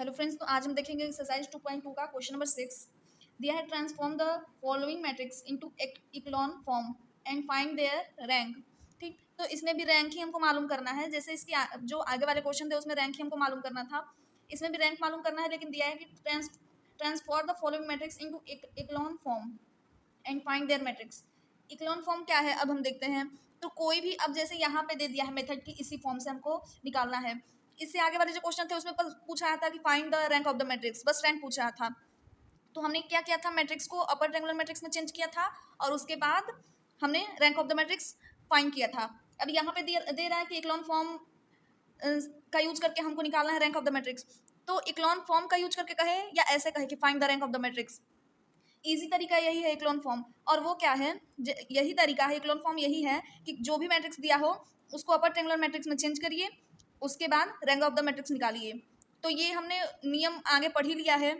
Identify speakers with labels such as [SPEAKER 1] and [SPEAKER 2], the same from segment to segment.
[SPEAKER 1] Hello friends, तो आज हम देखेंगे एक्सरसाइज 2.2 का क्वेश्चन नंबर 6। दिया है transform the following matrix into echelon form and find their rank. ठीक, तो इसमें भी रैंक ही हमको मालूम करना है। जैसे इसकी जो आगे वाले क्वेश्चन थे उसमें रैंक ही हमको मालूम करना था, इसमें भी रैंक मालूम करना है। लेकिन दिया है कि transform the following matrix into echelon form and find their matrix. Echelon form क्या है अब हम देखते हैं। तो कोई भी, अब जैसे यहाँ पे दे दिया है मेथड की इसी फॉर्म से हमको निकालना है। इससे आगे वाले जो क्वेश्चन थे उसमें पूछा था कि find the rank of the matrix, बस रैंक पूछा था। तो हमने क्या किया था, मैट्रिक्स को अपर ट्रायंगुलर मैट्रिक्स में चेंज किया था और उसके बाद हमने rank of the matrix find किया था। अब यहाँ पे दे रहा है कि इक्लोन फॉर्म का यूज करके हमको निकालना है रैंक ऑफ द मैट्रिक्स। तो इक्लोन फॉर्म का यूज करके कहे या ऐसे कहे कि find the rank of the matrix, easy तरीका यही है इक्लोन फॉर्म। और वो क्या है, यही तरीका है इक्लोन फॉर्म, यही है कि जो भी मैट्रिक्स दिया हो उसको अपर ट्रायंगुलर मैट्रिक्स में चेंज करिए, उसके बाद रैंक ऑफ द मैट्रिक्स निकालिए। तो ये हमने नियम आगे पढ़ ही लिया है।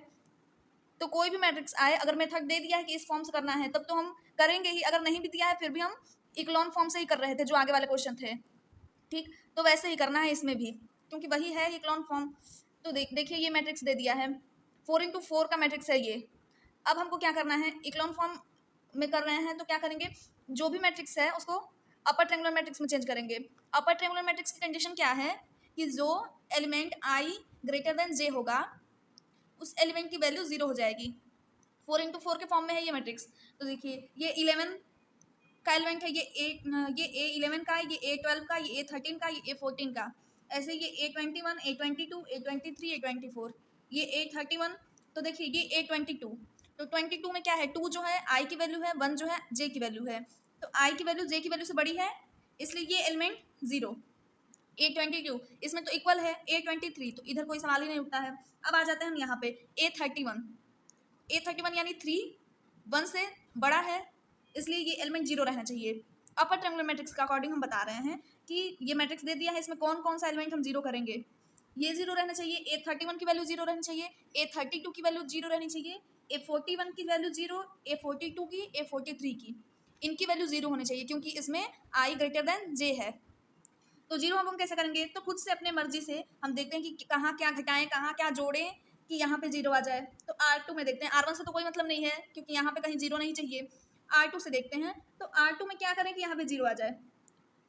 [SPEAKER 1] तो कोई भी मैट्रिक्स आए, अगर मेथड दे दिया है कि इस फॉर्म से करना है तब तो हम करेंगे ही, अगर नहीं भी दिया है फिर भी हम इक्लोन फॉर्म से ही कर रहे थे जो आगे वाले क्वेश्चन थे। ठीक, तो वैसे ही करना है इसमें भी, क्योंकि वही है इक्लोन फॉर्म। तो देखिए ये मैट्रिक्स दे दिया है, 4x4 का मैट्रिक्स है ये। अब हमको क्या करना है, इक्लोन फॉर्म में कर रहे हैं तो क्या करेंगे, जो भी मैट्रिक्स है उसको अपर ट्रायंगुलर मैट्रिक्स में चेंज करेंगे। अपर ट्रायंगुलर मैट्रिक्स की कंडीशन क्या है कि जो एलिमेंट आई ग्रेटर देन जे होगा उस एलिमेंट की वैल्यू 0 हो जाएगी। 4x4 के फॉर्म में है ये मैट्रिक्स। तो देखिए ये 11 का एलिमेंट है, ये A11 का, ये A12 का, ये A13 का, ये A14 का। ऐसे ये A21, A22, A23, A24, ये A31। तो देखिए ये A22। तो 22 में क्या है, 2 जो है आई की वैल्यू है, 1 जो है जे की वैल्यू है। तो आई की वैल्यू जे की वैल्यू से बड़ी है, इसलिए ये एलिमेंट 0। A22 इसमें तो इक्वल है A23, तो इधर कोई सवाल ही नहीं उठता है। अब आ जाते हैं हम यहाँ पे A31 यानी 3 1 से बड़ा है, इसलिए ये एलिमेंट 0 रहना चाहिए। अपर ट्रायंगुलर मैट्रिक्स का अकॉर्डिंग हम बता रहे हैं कि ये मैट्रिक्स दे दिया है, इसमें कौन कौन सा एलिमेंट हम 0 करेंगे। ये 0 रहना चाहिए, A31 की वैल्यू 0 रहनी चाहिए, A32 की वैल्यू 0 रहनी चाहिए, A41 की वैल्यू 0, A42 की, A43 की, इनकी वैल्यू 0 होनी चाहिए, क्योंकि इसमें आई ग्रेटर देन जे है। तो 0 हम कैसे करेंगे, तो खुद से अपने मर्जी से हम देखते हैं कि कहाँ क्या घटाएं, कहाँ क्या जोड़ें कि यहाँ पे 0 आ जाए। तो R2 में देखते हैं, R1 से तो कोई मतलब नहीं है क्योंकि यहाँ पे कहीं 0 नहीं चाहिए। R2 से देखते हैं, तो R2 में क्या करें कि यहाँ पे 0 आ जाए।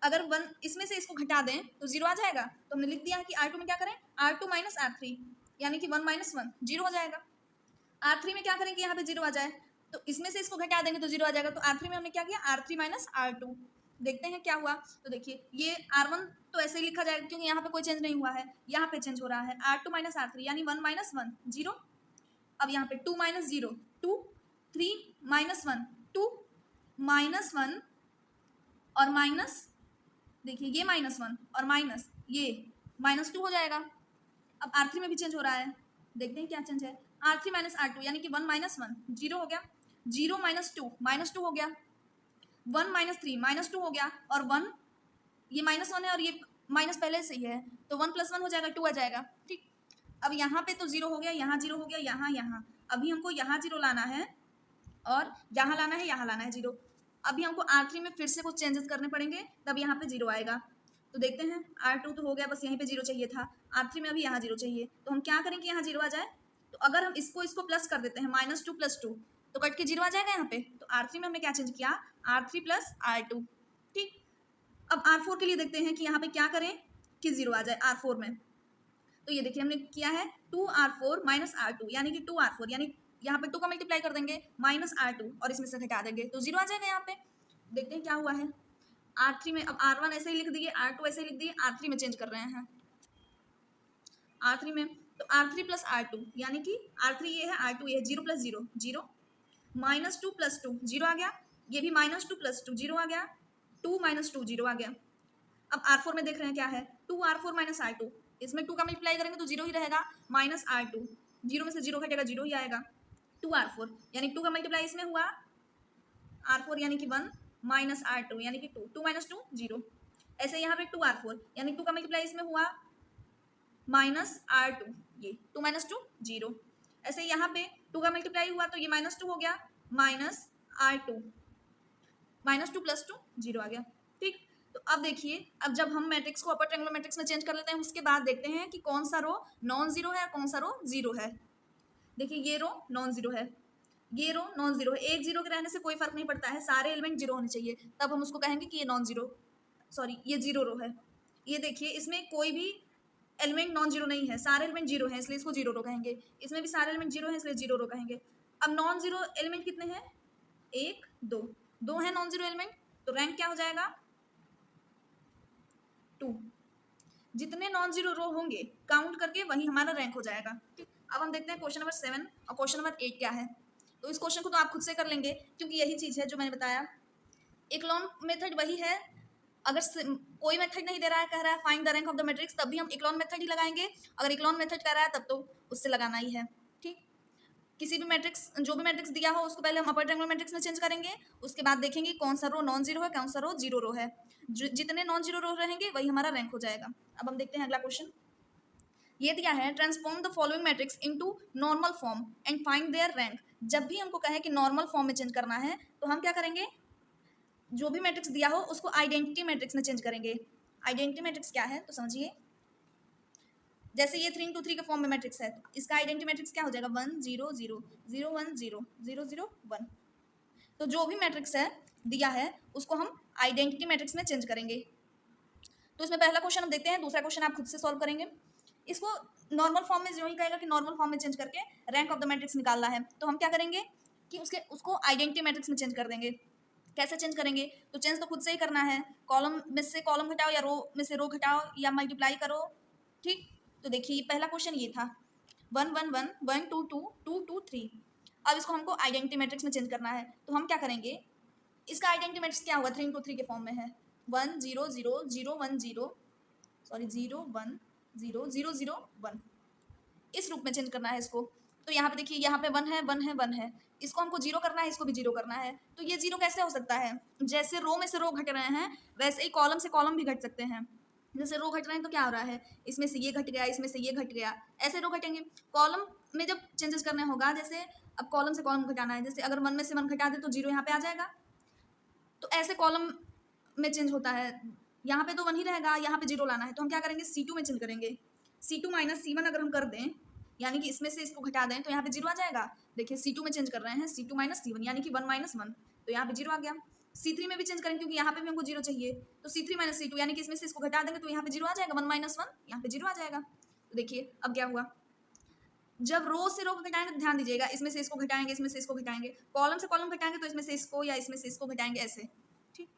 [SPEAKER 1] अगर 1 इसमें से इसको घटा दें तो 0 आ जाएगा। तो हमने लिख दिया है कि R2 में क्या करें, R2 माइनस R3, यानी कि 1 माइनस 1 0 हो जाएगा। R3 में क्या करें कि यहाँ पे 0 आ जाए, तो इसमें से इसको घटा देंगे तो 0 आ जाएगा। तो R3 में हमने क्या किया, R3 माइनस R2। देखते हैं क्या हुआ। तो देखिए ये R1 तो ऐसे ही लिखा जाएगा क्योंकि यहाँ पे कोई चेंज नहीं हुआ है, यहाँ पे चेंज हो रहा है। R2 माइनस R3 यानी 1 माइनस 1 0। अब यहाँ पे 2 माइनस 0 2, 3 माइनस 1 2, माइनस 1 और माइनस, देखिए ये माइनस 1 और माइनस ये माइनस 2 हो जाएगा। अब R3 में भी चेंज हो रहा है, देखते हैं क्या चेंज है। R3 माइनस R2 यानी कि 1 माइनस 1 0 हो गया, 0 माइनस 2 हो गया, 1 माइनस 3 माइनस 2 हो गया, और 1 ये माइनस 1 है और ये माइनस पहले से ही है, तो 1 प्लस 1 हो जाएगा 2 आ जाएगा। ठीक, अब यहाँ पे तो 0 हो गया, यहाँ 0 हो गया, यहाँ अभी हमको यहाँ 0 लाना है और यहाँ लाना है, यहाँ लाना है 0। अभी हमको R3 में फिर से कुछ चेंजेस करने पड़ेंगे, तब यहाँ पे 0 आएगा। तो देखते हैं, R2 तो हो गया, बस यहीं पे 0 चाहिए था। R3 में अभी यहाँ 0 चाहिए, तो हम क्या करें कि यहाँ 0 आ जाए। तो अगर हम इसको प्लस कर देते हैं, -2 + 2, तो कट के 0 आ जाएगा यहाँ पे। तो R3 में हमने क्या चेंज किया, R3 + R2। ठीक, अब R4 के लिए देखते हैं कि यहाँ पे क्या करें कि 0 आ जाए R4 में। तो ये देखिए हमने किया है 2R4 माइनस R2 यानी कि 2R4, यानी यहाँ पे 2 का मल्टीप्लाई कर देंगे माइनस R2 और इसमें से घटा देंगे तो 0 आ जाएगा यहाँ पे। देखते हैं क्या हुआ है। R3 में अब R1 ऐसे ही लिख दिए, R2 ऐसे ही लिख दिए, R3 में चेंज कर रहे हैं। R3 में तो R3 + R2 यानी कि R3 ये है, R2 ये है, 0 + 0 0, -2 + 2 0 आ गया, ये भी -2 + 2 0 आ गया, 2 - 2 0 आ गया। अब R4 में देख रहे हैं क्या है, 2R4 माइनस R2, इसमें 2 का मल्टीप्लाई करेंगे तो 0 ही रहेगा, माइनस R2, 0 में से 0 घटेगा 0 ही आएगा। 2R4 यानी 2 का मल्टीप्लाई इसमें हुआ, R4 यानी कि 1 माइनस R2 यानी कि 2, 2 - 2 0। ऐसे यहाँ पे 2R4 यानी 2 का मल्टीप्लाई इसमें हुआ माइनस R2, ये 2 - 2 0। ऐसे यहाँ पे 2 का मल्टीप्लाई हुआ तो ये -2 हो गया, माइनस R2, -2 + 2 0 आ गया। ठीक, तो अब देखिए, अब जब हम मैट्रिक्स को अपर ट्रायंगुलर मैट्रिक्स में चेंज कर लेते हैं, उसके बाद देखते हैं कि कौन सा रो नॉन जीरो है और कौन सा रो जीरो है। देखिए ये रो नॉन जीरो है, ये रो नॉन जीरो है। एक जीरो के रहने से कोई फर्क नहीं पड़ता है, सारे एलिमेंट जीरो होने चाहिए, तब हम उसको कहेंगे कि ये नॉन जीरो, सॉरी ये जीरो रो है। ये देखिए इसमें कोई भी एलिमेंट नॉन जीरो नहीं है, सारे एलिमेंट जीरो हैं, इसलिए इसको जीरो रो कहेंगे। इसमें भी सारे एलिमेंट जीरो हैं, इसलिए जीरो रो कहेंगे। अब नॉन जीरो एलिमेंट कितने हैं? एक, दो, दो है नॉन जीरो एलिमेंट, तो रैंक क्या हो जाएगा? 2। जितने नॉन जीरो रो होंगे काउंट करके वही हमारा रैंक हो जाएगा। ठीक, अब हम देखते हैं क्वेश्चन नंबर 7 और क्वेश्चन नंबर 8 क्या है। तो इस क्वेश्चन को तो आप खुद से कर लेंगे, क्योंकि यही चीज़ है जो मैंने बताया। इक्लॉन मेथड वही है, अगर कोई मेथड नहीं दे रहा है, कह रहा है find the rank of the matrix, तब भी हम इक्लॉन मेथड ही लगाएंगे। अगर इक्लॉन मेथड कह रहा है तब तो उससे लगाना ही है। ठीक, किसी भी मैट्रिक्स, जो भी मैट्रिक्स दिया हो उसको पहले हम अपर ट्रायंगुलर मैट्रिक्स में चेंज करेंगे, उसके बाद देखेंगे कौन सा रो नॉन जीरो है, कौन सा रो जीरो रो है। जितने नॉन जीरो रो रहेंगे वही हमारा रैंक हो जाएगा। अब हम देखते हैं अगला क्वेश्चन। ये दिया है transform the following matrix into normal form and find their rank. जब भी हमको कहे कि नॉर्मल फॉर्म में चेंज करना है, तो हम क्या करेंगे? जो भी मैट्रिक्स दिया हो उसको आइडेंटिटी मैट्रिक्स में चेंज करेंगे। आइडेंटिटी मैट्रिक्स क्या है तो समझिए, जैसे ये 3 into 3 के फॉर्म में मैट्रिक्स है, तो इसका आइडेंटिटी मैट्रिक्स क्या हो जाएगा? 1 0 0 0 1 0 0 0 1। तो जो भी मैट्रिक्स है दिया है उसको हम आइडेंटिटी मैट्रिक्स में चेंज करेंगे। तो इसमें पहला क्वेश्चन हम देखते हैं, दूसरा क्वेश्चन आप खुद से सॉल्व करेंगे। इसको नॉर्मल फॉर्म में जो ही कहेगा कि नॉर्मल फॉर्म में चेंज करके रैंक ऑफ द मैट्रिक्स निकालना है, तो हम क्या करेंगे कि उसको आइडेंटिटी मैट्रिक्स में चेंज कर देंगे। कैसे चेंज करेंगे? तो चेंज तो खुद से ही करना है, कॉलम में से कॉलम घटाओ या रो में से रो घटाओ या मल्टीप्लाई करो। ठीक, तो देखिए पहला क्वेश्चन ये था 1 1 1 1 2 2 2 2 3। अब इसको हमको आइडेंटिटी मैट्रिक्स में चेंज करना है, तो हम क्या करेंगे? इसका आइडेंटिटी मैट्रिक्स क्या होगा? 3 into 3 के फॉर्म में है, 1 0 0 0 1 0, सॉरी 0 1 0 0 0 1। इस रूप में चेंज करना है इसको। तो यहाँ पे देखिए, यहाँ पे 1 है 1 है 1 है, इसको हमको जीरो करना है, इसको भी जीरो करना है। तो ये जीरो कैसे हो सकता है? जैसे रो में से रो घट रहे हैं, वैसे ही कॉलम से कॉलम भी घट सकते हैं। जैसे रो घट रहे हैं तो क्या हो रहा है? इसमें से ये घट गया, इसमें से ये घट गया, ऐसे रो घटेंगे। कॉलम में जब चेंजेस करना होगा, जैसे अब कॉलम से कॉलम घटाना है, जैसे अगर 1 में से 1 घटा दे तो जीरो यहाँ पे आ जाएगा। तो ऐसे कॉलम में चेंज होता है, यहाँ पे तो 1 ही रहेगा, यहाँ पे जीरो लाना है, तो हम क्या करेंगे? C2 में चेंज करेंगे। C2 माइनस C1 अगर हम कर दें, यानी कि इसमें से इसको घटा दें, तो यहाँ पे जीरो आ जाएगा। देखिए C2 में चेंज कर रहे हैं, C2 माइनस C1 यानी कि 1 माइनस 1, तो यहाँ पे जीरो आ गया। C3 में भी चेंज करेंगे क्योंकि यहाँ पे भी हमको जीरो चाहिए, तो C3 माइनस C2 यानी कि इसमें से इसको घटा देंगे तो यहाँ पे जीरो आ जाएगा, 1 माइनस 1, यहाँ पे जीरो आ जाएगा। तो देखिए अब क्या हुआ, जब रो से रो को घटाएंगे तो ध्यान दीजिएगा, इसमें से इसको घटाएंगे, इसमें से इसको घटाएंगे, कॉलम से कॉलम घटाएंगे तो इसमें से इसको या इसमें से इसको घटाएंगे, ऐसे। ठीक,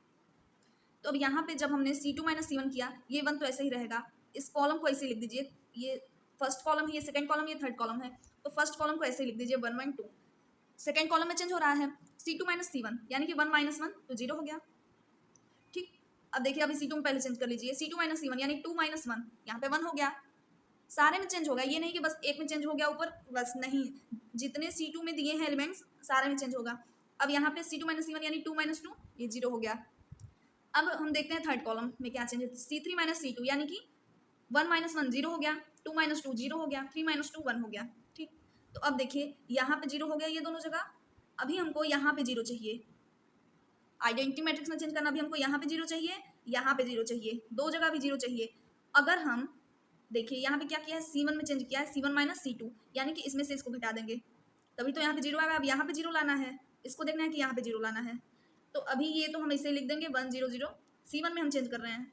[SPEAKER 1] तो अब यहाँ पे जब हमने C2 माइनस C1 किया, ये 1 तो ऐसे ही रहेगा, इस कॉलम को ऐसे लिख दीजिए, ये फर्स्ट कॉलम है, ये सेकंड कॉलम, ये थर्ड कॉलम है, तो फर्स्ट कॉलम को ऐसे लिख दीजिए 1 1 2। सेकंड कॉलम में चेंज हो रहा है C2 माइनस C1 यानी कि 1 माइनस 1, तो जीरो हो गया। ठीक, अब देखिए अभी C2 में पहले चेंज कर लीजिए, C2 माइनस C1 यानी 2 माइनस 1, यहाँ पे 1 हो गया। सारे में चेंज होगा, ये नहीं कि बस एक में चेंज हो गया ऊपर, बस नहीं, जितने C2 में दिए हैं एलिमेंट्स सारे में चेंज होगा। अब यहाँ पे C2 माइनस C1 यानी 2 माइनस 2, ये जीरो हो गया। अब हम देखते हैं थर्ड कॉलम में क्या चेंज है, C3 माइनस C2 यानी कि 1 माइनस 1 जीरो हो गया, 2 माइनस 2 जीरो हो गया, 3 माइनस 2 1 हो गया। ठीक, तो अब देखिए यहाँ पे जीरो हो गया ये दोनों जगह, अभी हमको यहाँ पे जीरो चाहिए। आइडेंटिटी मैट्रिक्स में चेंज करना, भी हमको यहाँ पे जीरो चाहिए, यहाँ पे जीरो चाहिए, दो जगह भी जीरो चाहिए। अगर हम देखिए यहाँ पे क्या किया है, C1 में चेंज किया है, C1 माइनस C2 यानी कि इसमें से इसको घटा देंगे, तभी तो यहाँ पे जीरो आएगा। अब यहाँ पे जीरो लाना है, इसको देखना है कि यहाँ पे जीरो लाना है, तो अभी ये तो हम इसे लिख देंगे 1 0 0। C1 में हम चेंज कर रहे हैं,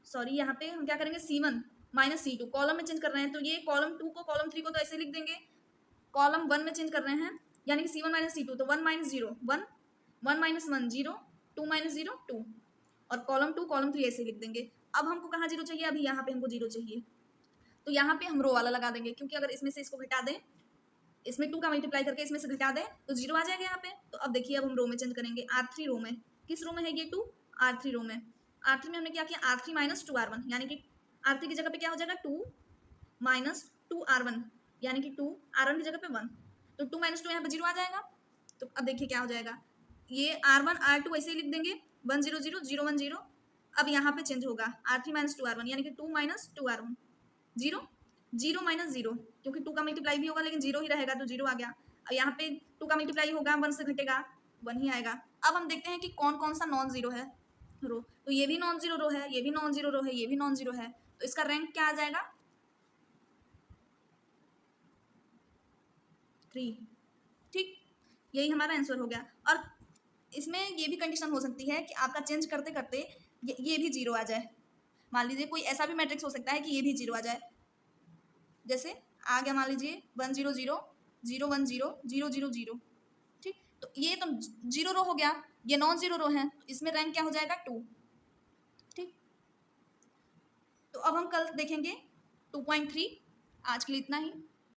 [SPEAKER 1] सॉरी यहाँ पे हम क्या करेंगे, C1 माइनस C2, कॉलम में चेंज कर रहे हैं, तो ये कॉलम 2 को कॉलम 3 को तो ऐसे लिख देंगे। कॉलम 1 में चेंज कर रहे हैं यानी कि C1 माइनस C2, तो 1 माइनस 0 1, 1 माइनस 1 0, 2 माइनस 0 2, और कॉलम 2 कॉलम 3 ऐसे लिख देंगे। अब हमको कहाँ जीरो चाहिए, अभी यहाँ पे हमको जीरो चाहिए, तो यहाँ पे हम रो वाला लगा देंगे, क्योंकि अगर इसमें से इसको घटा दें, इसमें 2 का मल्टीप्लाई करके इसमें से घटा दें तो जीरो आ जाएगा यहाँ पे। तो अब देखिए अब हम रो में चेंज करेंगे, R3 रो में, किस रो में है ये 2, R3 रो में। R3 में हमने क्या किया, R3 माइनस 2R1 यानी कि R3 की जगह पे क्या हो जाएगा 2 माइनस 2R1 यानी कि 2R1 की जगह पे 1, तो 2 माइनस 2 यहाँ पे जीरो आ जाएगा। तो अब देखिए क्या हो जाएगा, ये R1 R2 ऐसे ही लिख देंगे 1 0 0 0 1 0। अब यहाँ पे चेंज होगा R3 माइनस 2R1 यानी कि 2 माइनस 2R1 जीरो, 0 माइनस 0, क्योंकि 2 का मल्टीप्लाई भी होगा लेकिन जीरो ही रहेगा, तो जीरो आ गया। अब यहाँ पे 2 का मल्टीप्लाई होगा, 1 से घटेगा 1 ही आएगा। अब हम देखते हैं कि कौन कौन सा नॉन जीरो है रो, तो ये भी नॉन जीरो रो है, ये भी नॉन जीरो रो है, ये भी नॉन जीरो है, तो इसका रैंक क्या आ जाएगा 3। ठीक, यही हमारा आंसर हो गया। और इसमें ये भी कंडीशन हो सकती है कि आपका चेंज करते करते ये भी जीरो आ जाए। मान लीजिए कोई ऐसा भी मैट्रिक्स हो सकता है कि ये भी जीरो आ जाए, जैसे आ गया मान लीजिए 1 0 0 0 1 0 0 0 0। ठीक, तो ये तो जीरो रो हो गया, ये नॉन जीरो रो है, तो इसमें रैंक क्या हो जाएगा 2। ठीक, तो अब हम कल देखेंगे 2.3। आज के लिए इतना ही।